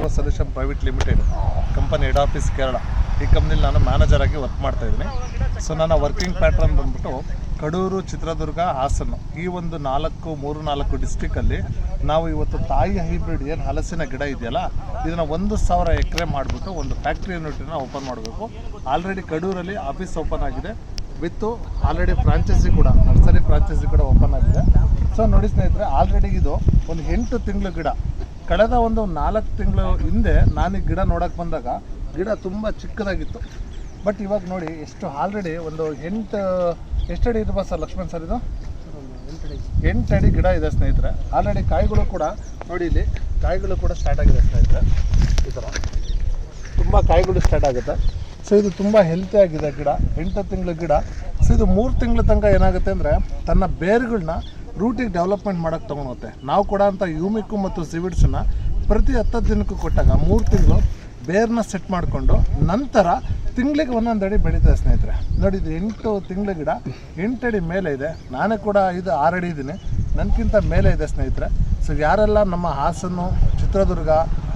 Agro solution private limited company head office Kerala. ಈ ಕಂಪ್ನಿಲಿ ನಾನು manager ಆಗಿ ವರ್ಕ್ ಮಾಡ್ತಾಯಿದ್ದೀನಿ. ಸೊ ನನ್ನ ವರ್ಕಿಂಗ್ ಪ್ಯಾಟ್ರನ್ ಬಂದ್ಬಿಟ್ಟು ಕಡೂರು, ಚಿತ್ರದುರ್ಗ, ಹಾಸನ ಈ ಒಂದು 4 ಡಿಸ್ಟಿಕಲ್ಲಿ ನಾವು ಇವತ್ತು ತಾಯಿ ಹೈಬ್ರಿಡ್ ಏನು ಹಲಸಿನ ಗಿಡ ಇದೆಯಲ್ಲ, ಇದನ್ನು 1,000 ಎಕರೆ ಮಾಡಿಬಿಟ್ಟು ಒಂದು ಫ್ಯಾಕ್ಟ್ರಿ ಯೂನಿಟನ್ನು ಓಪನ್ ಮಾಡಬೇಕು. ಆಲ್ರೆಡಿ ಕಡೂರಲ್ಲಿ ಆಫೀಸ್ ಓಪನ್ ಆಗಿದೆ, ವಿತ್ತು ಆಲ್ರೆಡಿ ಫ್ರಾಂಚೈಸಿ ಕೂಡ, ನರ್ಸರಿ ಫ್ರಾಂಚೈಸಿ ಕೂಡ ಓಪನ್ ಆಗಿದೆ. ಸೊ ನೋಡಿ ಸ್ನೇಹಿತರೆ, ಆಲ್ರೆಡಿ ಇದು ಒಂದು 8 ತಿಂಗಳು ಗಿಡ. ಕಳೆದ ಒಂದು 4 ತಿಂಗಳು ಹಿಂದೆ ನಾನು ಈ ಗಿಡ ನೋಡೋಕ್ಕೆ ಬಂದಾಗ ಗಿಡ ತುಂಬ ಚಿಕ್ಕದಾಗಿತ್ತು. ಬಟ್ ಇವಾಗ ನೋಡಿ ಎಷ್ಟು ಆಲ್ರೆಡಿ ಒಂದು 8 ಅಡಿ ಇರ್ಬೋದು ಸರ್ ಲಕ್ಷ್ಮಣ್ ಸರ್, ಇದು 8 ಅಡಿ ಗಿಡ ಇದೆ ಸ್ನೇಹಿತರೆ. ಆಲ್ರೆಡಿ ಕಾಯಿಗಳು ಕೂಡ ನೋಡಿ, ಇಲ್ಲಿ ಕಾಯಿಗಳು ಕೂಡ ಸ್ಟಾರ್ಟ್ ಆಗಿದೆ ಸ್ನೇಹಿತರೆ. ಈ ಥರ ತುಂಬ ಕಾಯಿಗಳು ಸ್ಟಾರ್ಟ್ ಆಗುತ್ತೆ. ಸೊ ಇದು ತುಂಬ ಹೆಲ್ತಿ ಆಗಿದೆ ಗಿಡ, 8 ತಿಂಗಳು ಗಿಡ. ಸೊ ಇದು 3 ತಿಂಗಳ ತನಕ ಏನಾಗುತ್ತೆ ಅಂದರೆ ತನ್ನ ಬೇರುಗಳನ್ನ ರೂಟಿಗೆ ಡೆವಲಪ್ಮೆಂಟ್ ಮಾಡೋಕ್ಕೆ ತೊಗೊಂಡೋಗುತ್ತೆ. ನಾವು ಕೊಡೋ ಅಂಥ ಯೂಮಿಕ್ಕು ಮತ್ತು ಸಿವಿಡ್ಸನ್ನು ಪ್ರತಿ 10 ದಿನಕ್ಕೂ ಕೊಟ್ಟಾಗ 3 ತಿಂಗಳು ಬೇರನ್ನ ಸೆಟ್ ಮಾಡಿಕೊಂಡು ನಂತರ ತಿಂಗಳಿಗೆ 1 ಅಡಿ ಬೆಳೀತದೆ ಸ್ನೇಹಿತರೆ. ನೋಡಿ, ಇದು 8 ತಿಂಗಳ ಗಿಡ, 8 ಅಡಿ ಮೇಲೆ ಇದೆ. ನಾನೇ ಕೂಡ 6 ಅಡಿ ಇದ್ದೀನಿ, ನನಗಿಂತ ಮೇಲೆ ಇದೆ ಸ್ನೇಹಿತರೆ. ಸೊ ಯಾರೆಲ್ಲ ನಮ್ಮ ಹಾಸನ, ಚಿತ್ರದುರ್ಗ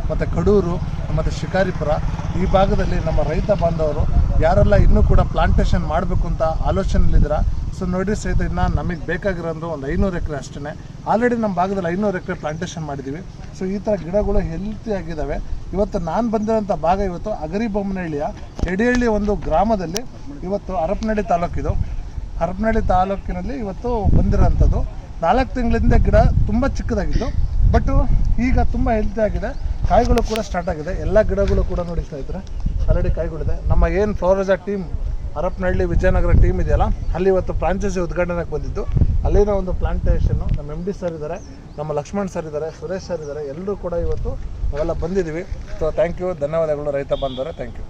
ಮತ್ತು ಕಡೂರು ಮತ್ತು ಶಿಕಾರಿಪುರ ಈ ಭಾಗದಲ್ಲಿ ನಮ್ಮ ರೈತ ಬಾಂಧವರು ಯಾರೆಲ್ಲ ಇನ್ನೂ ಕೂಡ ಪ್ಲಾಂಟೇಷನ್ ಮಾಡಬೇಕು ಅಂತ ಆಲೋಚನೆಯಲ್ಲಿದ್ದೀರಾ, ಸೊ ನೋಡಿ ಸಹಿತ ಇನ್ನು ನಮಗೆ ಬೇಕಾಗಿರೋದು ಒಂದು 500 ಎಕರೆ ಅಷ್ಟೇ. ಆಲ್ರೆಡಿ ನಮ್ಮ ಭಾಗದಲ್ಲಿ 500 ಎಕರೆ ಪ್ಲಾಂಟೇಷನ್ ಮಾಡಿದ್ದೀವಿ. ಸೊ ಈ ಥರ ಗಿಡಗಳು ಹೆಲ್ತಿ ಆಗಿದ್ದಾವೆ. ಇವತ್ತು ನಾನು ಬಂದಿರೋಂಥ ಭಾಗ ಇವತ್ತು ಅಗರಿಬೊಮ್ಮನಹಳ್ಳಿಯ ಎಡಿಹಳ್ಳಿ ಒಂದು ಗ್ರಾಮದಲ್ಲಿ, ಇವತ್ತು ಹರಪನಹಳ್ಳಿ ತಾಲೂಕಿದು, ಹರಪನಹಳ್ಳಿ ತಾಲೂಕಿನಲ್ಲಿ ಇವತ್ತು ಬಂದಿರೋಂಥದ್ದು. 4 ತಿಂಗಳಿಂದ ಗಿಡ ತುಂಬ ಚಿಕ್ಕದಾಗಿತ್ತು, ಬಟ್ ಈಗ ತುಂಬ ಹೆಲ್ತಿ ಆಗಿದೆ. ಕಾಯಿಗಳು ಕೂಡ ಸ್ಟಾರ್ಟ್ ಆಗಿದೆ. ಎಲ್ಲ ಗಿಡಗಳು ಕೂಡ ನೋಡಿ ಸ್ನೇಹಿತರೆ ಆಲ್ರೆಡಿ ಕಾಯಿಗಳಿದೆ. ನಮ್ಮ ಏನು ಫ್ಲೋರೋಜಾ ಟೀಮ್ ಹರಪನಹಳ್ಳಿ ವಿಜಯನಗರ ಟೀಮ್ ಇದೆಯಲ್ಲ, ಅಲ್ಲಿ ಇವತ್ತು ಫ್ರಾಂಚೈಸಿ ಉದ್ಘಾಟನೆಗೆ ಬಂದಿದ್ದು. ಅಲ್ಲಿನ ಒಂದು ಪ್ಲಾಂಟೇಷನ್ನು ನಮ್ಮ MD ಸರ್ ಇದ್ದಾರೆ, ನಮ್ಮ ಲಕ್ಷ್ಮಣ್ ಸರ್ ಇದ್ದಾರೆ, ಸುರೇಶ್ ಸರ್ ಇದ್ದಾರೆ, ಎಲ್ಲರೂ ಕೂಡ ಇವತ್ತು ನಾವೆಲ್ಲ ಬಂದಿದ್ದೀವಿ. ಸೊ ಥ್ಯಾಂಕ್ ಯು, ಧನ್ಯವಾದಗಳು ರೈತ ಬಂದವರೇ, ಥ್ಯಾಂಕ್ ಯು.